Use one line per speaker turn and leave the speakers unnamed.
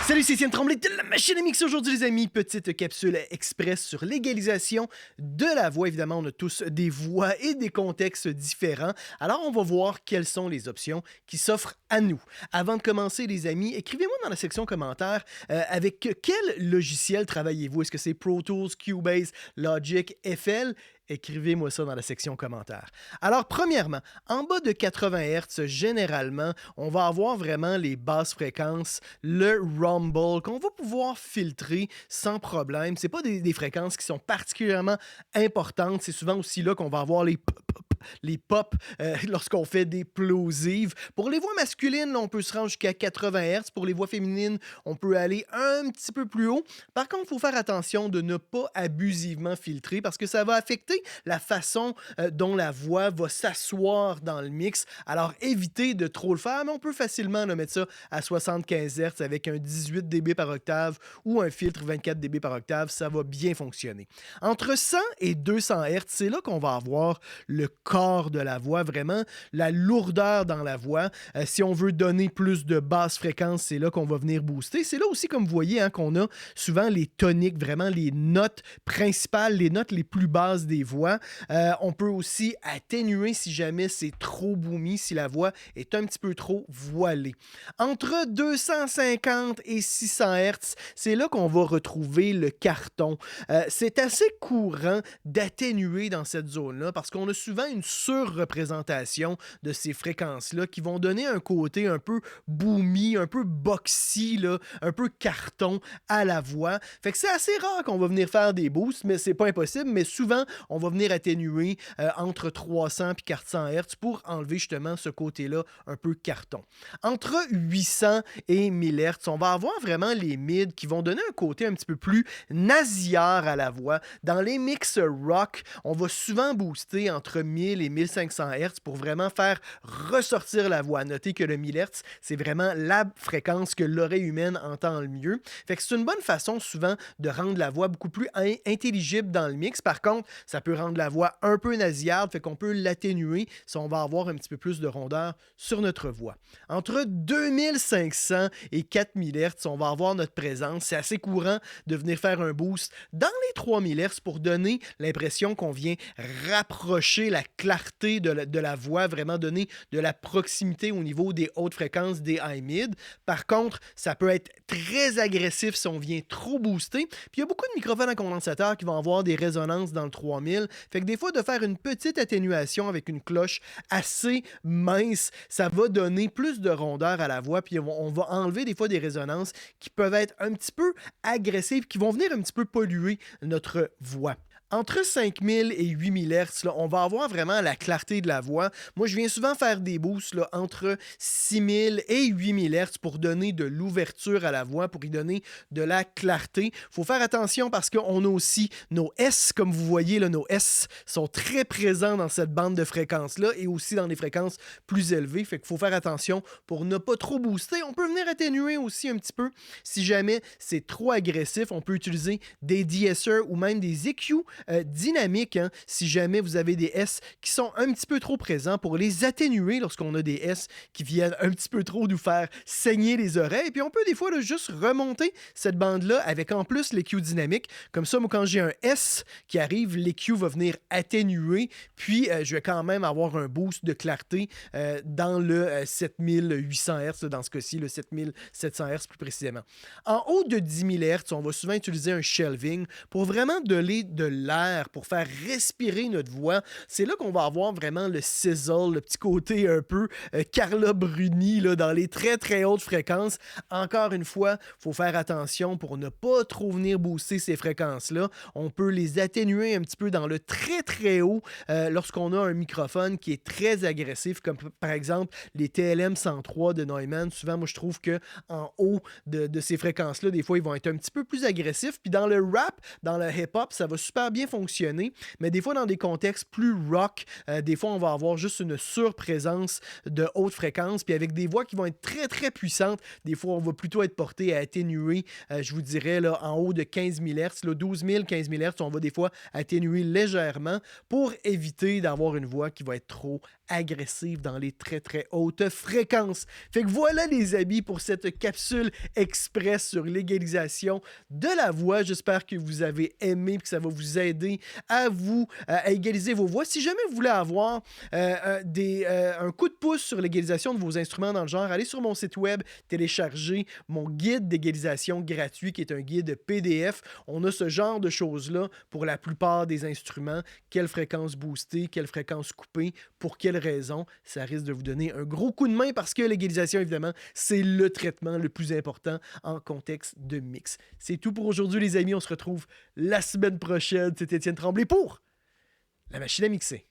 Salut, c'est Étienne Tremblay de la machine à mixer aujourd'hui, les amis. Petite capsule express sur l'égalisation de la voix. Évidemment, on a tous des voix et des contextes différents. Alors, on va voir quelles sont les options qui s'offrent à nous. Avant de commencer, les amis, écrivez-moi dans la section commentaires avec quel logiciel travaillez-vous? Est-ce que c'est Pro Tools, Cubase, Logic, FL? Écrivez-moi ça dans la section commentaires. Alors, premièrement, en bas de 80 Hz, généralement, on va avoir vraiment les basses fréquences, le rumble, qu'on va pouvoir filtrer sans problème. Ce pas des fréquences qui sont particulièrement importantes. C'est souvent aussi là qu'on va avoir les pop lorsqu'on fait des plosives. Pour les voix masculines, là, on peut se rendre jusqu'à 80 Hz. Pour les voix féminines, on peut aller un petit peu plus haut. Par contre, il faut faire attention de ne pas abusivement filtrer parce que ça va affecter la façon dont la voix va s'asseoir dans le mix. Alors, évitez de trop le faire, mais on peut facilement mettre ça à 75 Hz avec un 18 dB par octave ou un filtre 24 dB par octave. Ça va bien fonctionner. Entre 100 et 200 Hz, c'est là qu'on va avoir le corps de la voix, vraiment la lourdeur dans la voix. Si on veut donner plus de basses fréquences, c'est là qu'on va venir booster. C'est là aussi, comme vous voyez, qu'on a souvent les toniques, vraiment les notes principales, les notes les plus basses des voix. On peut aussi atténuer si jamais c'est trop boomy, si la voix est un petit peu trop voilée. Entre 250 et 600 Hz, c'est là qu'on va retrouver le carton. C'est assez courant d'atténuer dans cette zone-là parce qu'on a souvent une surreprésentation de ces fréquences-là qui vont donner un côté un peu boomy, un peu boxy, là, un peu carton à la voix. Fait que c'est assez rare qu'on va venir faire des boosts, mais c'est pas impossible. Mais souvent, on va venir atténuer entre 300 et 400 Hz pour enlever justement ce côté-là un peu carton. Entre 800 et 1000 Hz, on va avoir vraiment les mids qui vont donner un côté un petit peu plus nasillard à la voix. Dans les mix rock, on va souvent booster entre 1000 et 1500 Hz pour vraiment faire ressortir la voix. Notez que le 1000 Hz, c'est vraiment la fréquence que l'oreille humaine entend le mieux. Fait que c'est une bonne façon souvent de rendre la voix beaucoup plus intelligible dans le mix. Par contre, ça peut rendre la voix un peu nasillarde, fait qu'on peut l'atténuer si on va avoir un petit peu plus de rondeur sur notre voix. Entre 2500 et 4000 Hz, on va avoir notre présence. C'est assez courant de venir faire un boost dans les 3000 Hz pour donner l'impression qu'on vient rapprocher la clarté de la voix, vraiment donner de la proximité au niveau des hautes fréquences, des high mid. Par contre, ça peut être très agressif si on vient trop booster. Puis il y a beaucoup de microphones à condensateur qui vont avoir des résonances dans le 3000. Fait que des fois, de faire une petite atténuation avec une cloche assez mince, ça va donner plus de rondeur à la voix. Puis on va enlever des fois des résonances qui peuvent être un petit peu agressives, qui vont venir un petit peu polluer notre voix. Entre 5000 et 8000 Hz, là, on va avoir vraiment la clarté de la voix. Moi, je viens souvent faire des boosts là, entre 6000 et 8000 Hz pour donner de l'ouverture à la voix, pour y donner de la clarté. Il faut faire attention parce qu'on a aussi nos S, comme vous voyez, là, nos S sont très présents dans cette bande de fréquences-là et aussi dans des fréquences plus élevées. Fait qu'il faut faire attention pour ne pas trop booster. On peut venir atténuer aussi un petit peu. Si jamais c'est trop agressif, on peut utiliser des DSR ou même des EQ dynamique, si jamais vous avez des S qui sont un petit peu trop présents pour les atténuer lorsqu'on a des S qui viennent un petit peu trop nous faire saigner les oreilles. Puis on peut des fois là, juste remonter cette bande-là avec en plus l'EQ dynamique. Comme ça, moi, quand j'ai un S qui arrive, l'EQ va venir atténuer, puis je vais quand même avoir un boost de clarté dans le 7800 Hz, dans ce cas-ci, le 7700 Hz plus précisément. En haut de 10 000 Hz, on va souvent utiliser un shelving pour vraiment donner de l'air, pour faire respirer notre voix. C'est là qu'on va avoir vraiment le sizzle, le petit côté un peu Carla Bruni là, dans les très très hautes fréquences. Encore une fois, il faut faire attention pour ne pas trop venir booster ces fréquences-là. On peut les atténuer un petit peu dans le très très haut lorsqu'on a un microphone qui est très agressif, comme par exemple les TLM 103 de Neumann. Souvent, moi je trouve qu'en haut de ces fréquences-là, des fois, ils vont être un petit peu plus agressifs. Puis dans le rap, dans le hip-hop, ça va super bien fonctionner, mais des fois dans des contextes plus rock, des fois on va avoir juste une surprésence de haute fréquence, puis avec des voix qui vont être très très puissantes, des fois on va plutôt être porté à atténuer, je vous dirais là, en haut de 15 000 Hz, là, 12 000, 15 000 Hz, on va des fois atténuer légèrement pour éviter d'avoir une voix qui va être trop agressive dans les très très hautes fréquences. Fait que voilà les amis pour cette capsule express sur l'égalisation de la voix. J'espère que vous avez aimé, que ça va vous aider à vous à égaliser vos voix. Si jamais vous voulez avoir un coup de pouce sur l'égalisation de vos instruments dans le genre, allez sur mon site web, téléchargez mon guide d'égalisation gratuit qui est un guide PDF. On a ce genre de choses-là pour la plupart des instruments. Quelle fréquence booster, quelle fréquence couper, pour quelles raisons. Ça risque de vous donner un gros coup de main parce que l'égalisation, évidemment, c'est le traitement le plus important en contexte de mix. C'est tout pour aujourd'hui, les amis. On se retrouve la semaine prochaine. C'est Étienne Tremblay pour La Machine à mixer.